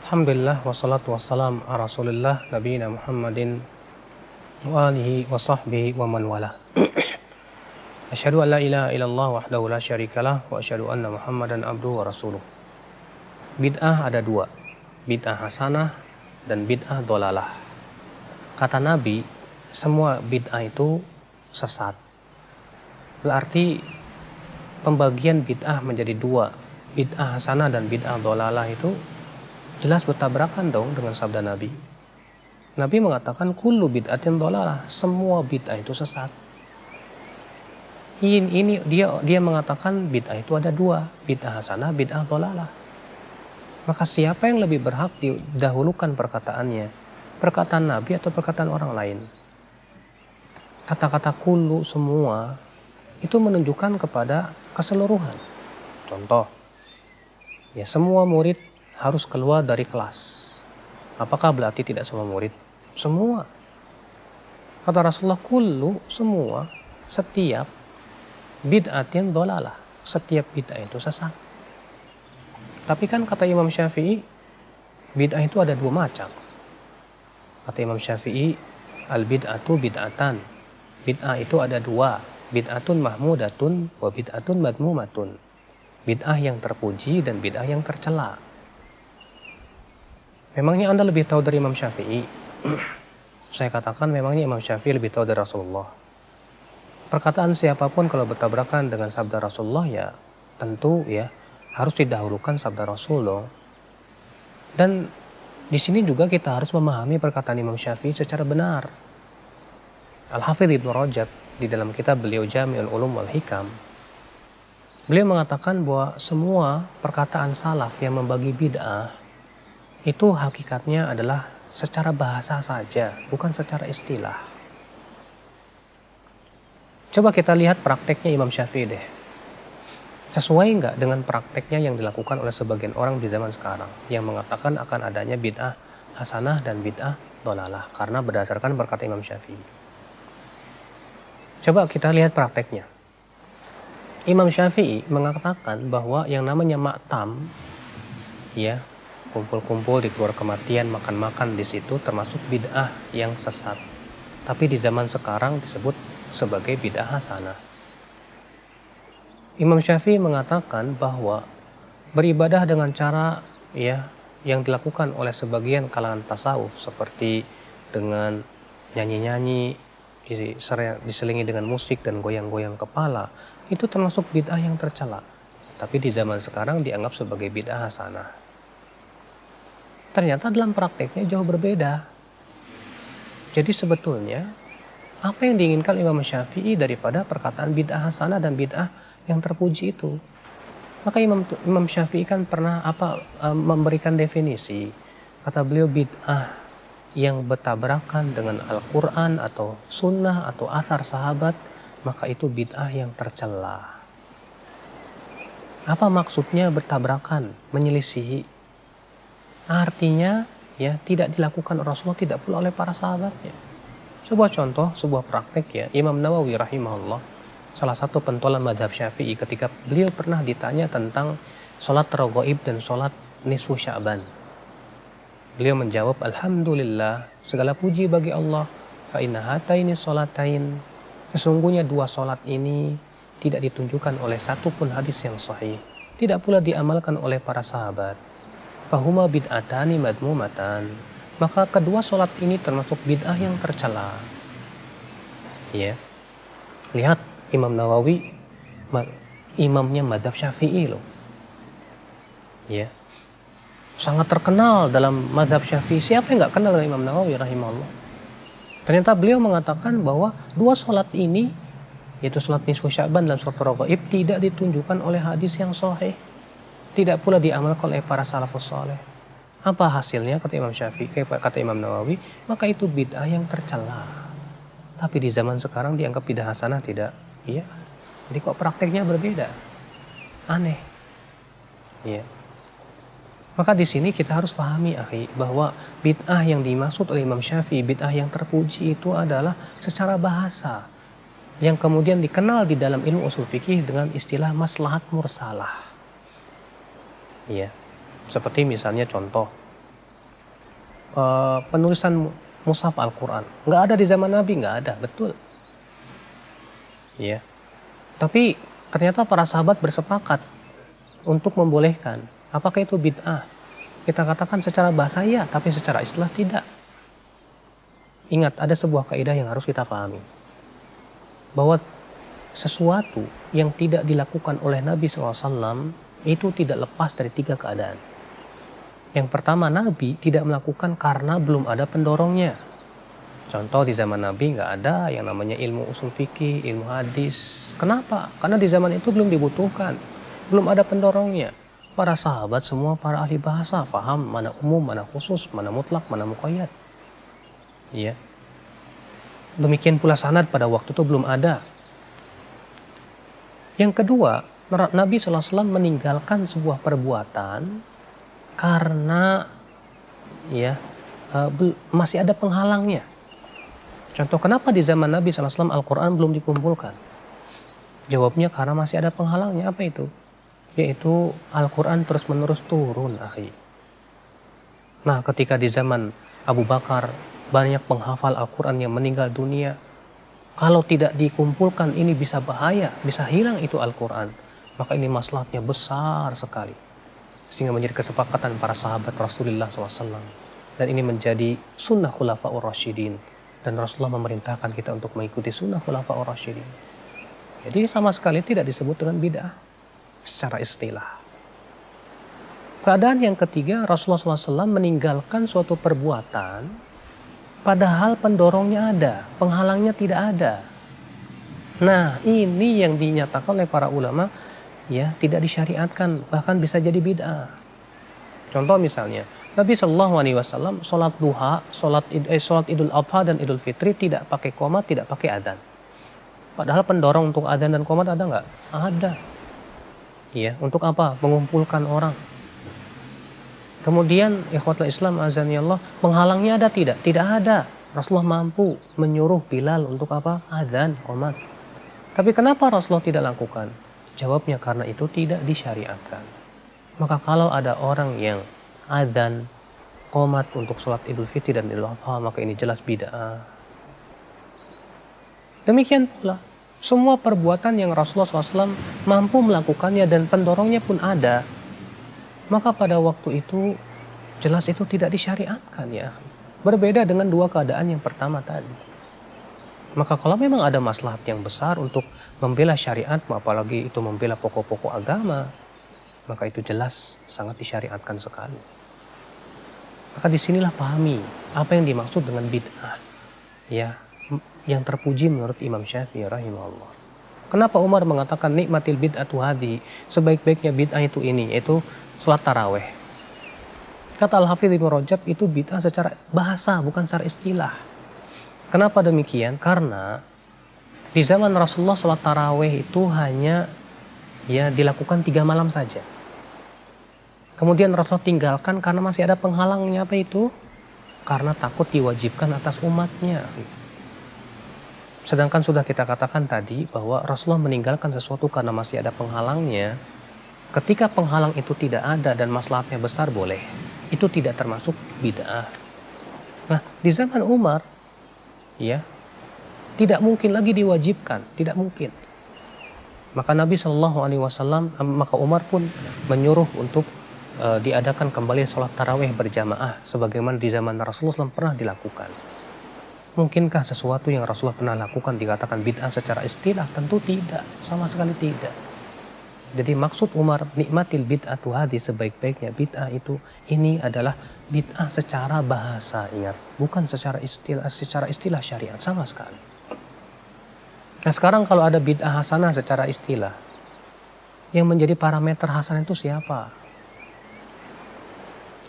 Alhamdulillah wassalatu wassalam ala Rasulillah nabiyina Muhammadin wa alihi wa sahbihi wa man wala. Asyhadu an la ilaha illallah wahdahu la syarikalah wa asyhadu anna Muhammadan abduhu wa rasuluh. Bid'ah ada dua, bid'ah hasanah dan bid'ah dolalah. Kata Nabi, semua bid'ah itu sesat. Berarti pembagian bid'ah menjadi dua, bid'ah hasanah dan bid'ah dolalah itu jelas bertabrakan dong dengan sabda Nabi. Nabi mengatakan kullu bid'atin dolalah, semua bid'ah itu sesat. Ini dia mengatakan bid'ah itu ada dua, bid'ah hasanah, bid'ah dolalah. Maka siapa yang lebih berhak didahulukan perkataannya? Perkataan Nabi atau perkataan orang lain? Kata-kata kullu semua itu menunjukkan kepada keseluruhan. Contoh, ya semua murid harus keluar dari kelas. Apakah berarti tidak semua murid? Semua. Kata Rasulullah, kullu semua, setiap bid'atin dolalah, setiap bid'ah itu sesat. Tapi kan kata Imam Syafi'i, bid'ah itu ada dua macam. Kata Imam Syafi'i, al bid'atu bid'atan. Bid'ah itu ada dua, bid'atun mahmudatun wa bid'atun madmumatun. Bid'ah yang terpuji dan bid'ah yang tercela. Memangnya Anda lebih tahu dari Imam Syafi'i? Saya katakan memangnya Imam Syafi'i lebih tahu dari Rasulullah. Perkataan siapapun kalau bertabrakan dengan sabda Rasulullah ya tentu ya harus didahulukan sabda Rasulullah. Dan di sini juga kita harus memahami perkataan Imam Syafi'i secara benar. Al-Hafidz Ibnu Rajab di dalam kitab beliau Jami'ul Ulum wal Hikam, beliau mengatakan bahwa semua perkataan salaf yang membagi bid'ah itu hakikatnya adalah secara bahasa saja, bukan secara istilah. Coba kita lihat prakteknya Imam Syafi'i deh. Sesuai nggak dengan prakteknya yang dilakukan oleh sebagian orang di zaman sekarang yang mengatakan akan adanya bid'ah hasanah dan bid'ah dolalah karena berdasarkan perkataan Imam Syafi'i. Coba kita lihat prakteknya. Imam Syafi'i mengatakan bahwa yang namanya maktam, ya, kumpul-kumpul di keluar kematian, makan-makan di situ termasuk bid'ah yang sesat. Tapi di zaman sekarang disebut sebagai bid'ah hasanah. Imam Syafi'i mengatakan bahwa beribadah dengan cara ya yang dilakukan oleh sebagian kalangan tasawuf seperti dengan nyanyi-nyanyi, diselingi dengan musik dan goyang-goyang kepala, itu termasuk bid'ah yang tercela. Tapi di zaman sekarang dianggap sebagai bid'ah hasanah. Ternyata dalam prakteknya jauh berbeda. Jadi sebetulnya apa yang diinginkan Imam Syafi'i daripada perkataan bid'ah hasanah dan bid'ah yang terpuji itu? Maka Imam Syafi'i kan pernah memberikan definisi. Kata beliau, bid'ah yang bertabrakan dengan Al-Quran atau sunnah atau athar sahabat, maka itu bid'ah yang tercela. Apa maksudnya bertabrakan, menyelisihi? Artinya ya tidak dilakukan Rasulullah, tidak pula oleh para sahabatnya. Sebuah contoh, sebuah praktek ya, Imam Nawawi rahimahullah, salah satu pentolan madhab Syafi'i, ketika beliau pernah ditanya tentang sholat raghaib dan sholat nisfu Sya'ban. Beliau menjawab, alhamdulillah, segala puji bagi Allah, fa inna hataini sholatain, sesungguhnya dua sholat ini tidak ditunjukkan oleh satupun hadis yang sahih, tidak pula diamalkan oleh para sahabat. Fahuma bid'atani madmumatan, maka kedua sholat ini termasuk bid'ah yang tercela. Ya, lihat Imam Nawawi, imamnya madhab Syafi'i loh. Ya, sangat terkenal dalam madhab Syafi'i. Siapa yang nggak kenal dengan Imam Nawawi rahimahullah? Ternyata beliau mengatakan bahwa dua sholat ini, yaitu sholat nisfu Sya'ban dan sholat raghaib, tidak ditunjukkan oleh hadis yang sahih, tidak pula diamalkan oleh para salafus saleh. Apa hasilnya? Kata Imam Syafi'i, kata Imam Nawawi, maka itu bid'ah yang tercela. Tapi di zaman sekarang dianggap bid'ah hasanah, tidak? Iya. Jadi kok prakteknya berbeda? Aneh. Iya. Maka di sini kita harus pahami, akhi, bahwa bid'ah yang dimaksud oleh Imam Syafi'i, bid'ah yang terpuji itu adalah secara bahasa yang kemudian dikenal di dalam ilmu usul fikih dengan istilah maslahat mursalah. Ya, seperti misalnya contoh, penulisan mushaf Al-Quran. Nggak ada di zaman Nabi, nggak ada, betul. Ya. Tapi ternyata para sahabat bersepakat untuk membolehkan. Apakah itu bid'ah? Kita katakan secara bahasa iya, tapi secara istilah tidak. Ingat, ada sebuah kaidah yang harus kita pahami. Bahwa sesuatu yang tidak dilakukan oleh Nabi SAW itu tidak lepas dari 3 keadaan. Yang pertama, Nabi tidak melakukan karena belum ada pendorongnya. Contoh, di zaman Nabi nggak ada yang namanya ilmu usul fikih, ilmu hadis. Kenapa? Karena di zaman itu belum dibutuhkan, belum ada pendorongnya. Para sahabat semua para ahli bahasa, paham mana umum, mana khusus, mana mutlak, mana muqayyad. Ya. Demikian pula sanad pada waktu itu belum ada. Yang kedua, Nabi SAW meninggalkan sebuah perbuatan karena masih ada penghalangnya. Contoh, kenapa di zaman Nabi SAW Al-Quran belum dikumpulkan? Jawabnya karena masih ada penghalangnya. Apa itu? Yaitu Al-Quran terus-menerus turun, akhi. Nah, ketika di zaman Abu Bakar banyak penghafal Al-Quran yang meninggal dunia, kalau tidak dikumpulkan ini bisa bahaya, bisa hilang itu Al-Quran. Maka ini maslahatnya besar sekali. Sehingga menjadi kesepakatan para sahabat Rasulullah SAW. Dan ini menjadi sunnah khulafa'ur rasyidin. Dan Rasulullah memerintahkan kita untuk mengikuti sunnah khulafa'ur rasyidin. Jadi sama sekali tidak disebut dengan bid'ah secara istilah. Keadaan yang ketiga, Rasulullah SAW meninggalkan suatu perbuatan padahal pendorongnya ada, penghalangnya tidak ada. Nah, ini yang dinyatakan oleh para ulama tidak disyariatkan, bahkan bisa jadi bid'ah. Contoh misalnya, Nabi SAW sholat duha, sholat Idul Adha dan Idul Fitri tidak pakai qomat, tidak pakai adzan. Padahal pendorong untuk adzan dan qomat ada nggak? Ada. Untuk apa? Mengumpulkan orang. Kemudian ikhwatul Islam azanillah, penghalangnya ada tidak? Tidak ada. Rasulullah mampu menyuruh Bilal untuk apa? Adzan, qomat. Tapi kenapa Rasulullah tidak lakukan? Jawabnya karena itu tidak disyariatkan. Maka kalau ada orang yang adzan, qomat untuk sholat Idul Fitri dan Idul Adha, maka ini jelas bid'ah. Demikian pula semua perbuatan yang Rasulullah SAW mampu melakukannya dan pendorongnya pun ada, maka pada waktu itu jelas itu tidak disyariatkan, ya. Berbeda dengan 2 keadaan yang pertama tadi. Maka kalau memang ada maslahat yang besar untuk membela syariat, apalagi itu membela pokok-pokok agama, maka itu jelas sangat disyariatkan sekali. Maka disinilah pahami apa yang dimaksud dengan bid'ah, yang terpuji menurut Imam Syafi'i rahimahullah. Kenapa Umar mengatakan nikmatil bid'atu hadi, sebaik-baiknya bid'ah itu ini, yaitu sholat taraweh. Kata Al-Hafidz Ibnu Rajab, itu bid'ah secara bahasa, bukan secara istilah. Kenapa demikian? Karena di zaman Rasulullah sholat taraweh itu hanya dilakukan 3 malam saja. Kemudian Rasulullah tinggalkan karena masih ada penghalangnya. Apa itu? Karena takut diwajibkan atas umatnya. Sedangkan sudah kita katakan tadi bahwa Rasulullah meninggalkan sesuatu karena masih ada penghalangnya. Ketika penghalang itu tidak ada dan maslahatnya besar, boleh. Itu tidak termasuk bid'ah. Nah, di zaman Umar, tidak mungkin lagi diwajibkan, tidak mungkin. Maka Nabi SAW, maka Umar pun menyuruh untuk diadakan kembali sholat tarawih berjamaah sebagaimana di zaman Rasulullah SAW pernah dilakukan. Mungkinkah sesuatu yang Rasulullah pernah lakukan dikatakan bid'ah secara istilah? Tentu tidak, sama sekali tidak. Jadi maksud Umar nikmatil bid'atu hadi, sebaik-baiknya bid'ah itu, ini adalah bid'ah secara bahasa, ingat, bukan secara istilah syariat sama sekali. Nah, sekarang kalau ada bid'ah hasanah secara istilah, yang menjadi parameter hasanah itu siapa?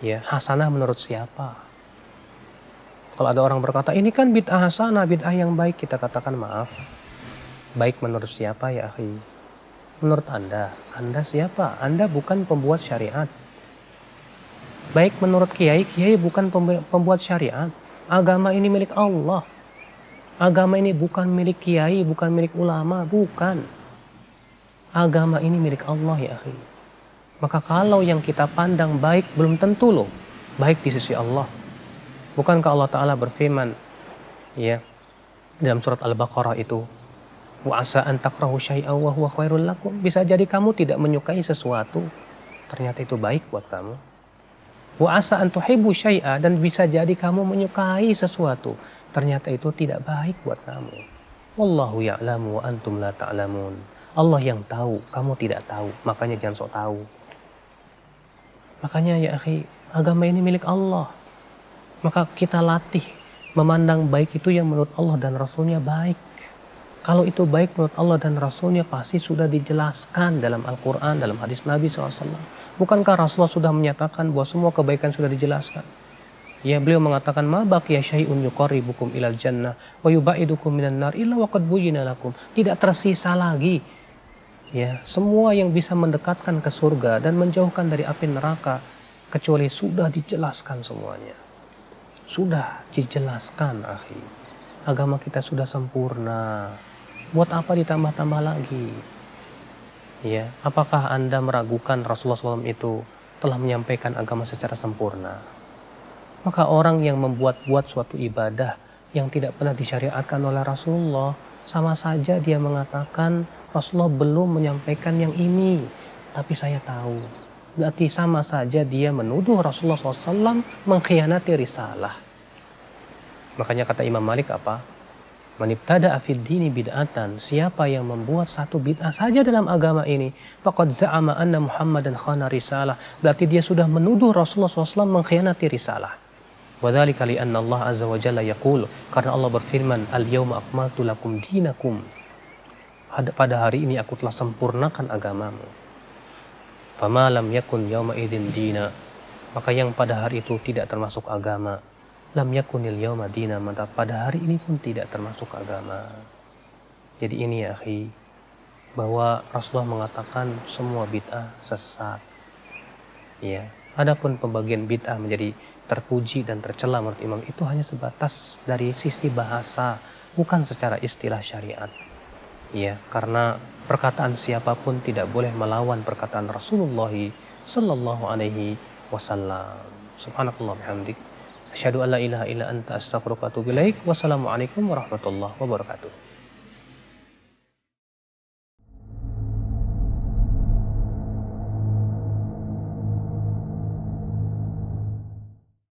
Hasanah menurut siapa? Kalau ada orang berkata, ini kan bid'ah hasanah, bid'ah yang baik, kita katakan maaf. Baik menurut siapa, ya akhi? Menurut Anda siapa? Anda bukan pembuat syariat. Baik menurut kiai bukan pembuat syariat. Agama ini milik Allah. Agama ini bukan milik kiai, bukan milik ulama, bukan. Agama ini milik Allah, ya akhi. Maka kalau yang kita pandang baik, belum tentu loh baik di sisi Allah. Bukankah Allah Ta'ala berfirman ya dalam surat Al-Baqarah itu, wa asa an takrahu syai'an wa huwa khairul lakum, bisa jadi kamu tidak menyukai sesuatu ternyata itu baik buat kamu. Wa asa an tuhibbu syai'a, dan bisa jadi kamu menyukai sesuatu ternyata itu tidak baik buat kamu. Wallahu ya'lamu wa antum la ta'lamun. Allah yang tahu, kamu tidak tahu, makanya jangan sok tahu. Makanya ya akhi, agama ini milik Allah. Maka kita latih memandang baik itu yang menurut Allah dan Rasulnya baik. Kalau itu baik menurut Allah dan Rasulnya pasti sudah dijelaskan dalam Al-Quran, dalam hadis Nabi SAW. Bukankah Rasulullah sudah menyatakan bahwa semua kebaikan sudah dijelaskan? Ya, beliau mengatakan, ma baqiya syai'un yuqarribukum ilal jannah wa yubaidukum minan nar illa waqad buyyina lakum. Tidak tersisa lagi ya semua yang bisa mendekatkan ke surga dan menjauhkan dari api neraka kecuali sudah dijelaskan semuanya. Sudah dijelaskan, akhi. Agama kita sudah sempurna. Buat apa ditambah-tambah lagi? Ya, apakah Anda meragukan Rasulullah SAW itu telah menyampaikan agama secara sempurna? Maka orang yang membuat-buat suatu ibadah yang tidak pernah disyariatkan oleh Rasulullah, sama saja dia mengatakan Rasulullah belum menyampaikan yang ini, tapi saya tahu. Berarti sama saja dia menuduh Rasulullah SAW mengkhianati risalah. Makanya kata Imam Malik apa? Man ibtada'a fid dini bid'atan, siapa yang membuat satu bid'ah saja dalam agama ini, faqad za'ama anna Muhammadan khana risalah, berarti dia sudah menuduh Rasulullah SAW mengkhianati risalah. Wadzalika li anna Allah azza wa jalla yaqul, karena Allah berfirman, al-yauma akmaltu lakum dinakum, pada hari ini aku telah sempurnakan agamamu. Fama lam yakun yauma idzin dina, maka yang pada hari itu tidak termasuk agama, lam yakunil yauma dina, maka pada hari ini pun tidak termasuk agama. Jadi ini ya akhi, bahwa Rasulullah mengatakan semua bid'ah sesat. Ya, adapun pembagian bid'ah menjadi terpuji dan tercela menurut Imam itu hanya sebatas dari sisi bahasa, bukan secara istilah syariat. Ya, karena perkataan siapapun tidak boleh melawan perkataan Rasulullah sallallahu alaihi wasallam. Subhanallah bihamdik, asyhadu an la ilaha illa anta astaghfiruka wa atubu ilaik. Wassalamualaikum warahmatullahi wabarakatuh.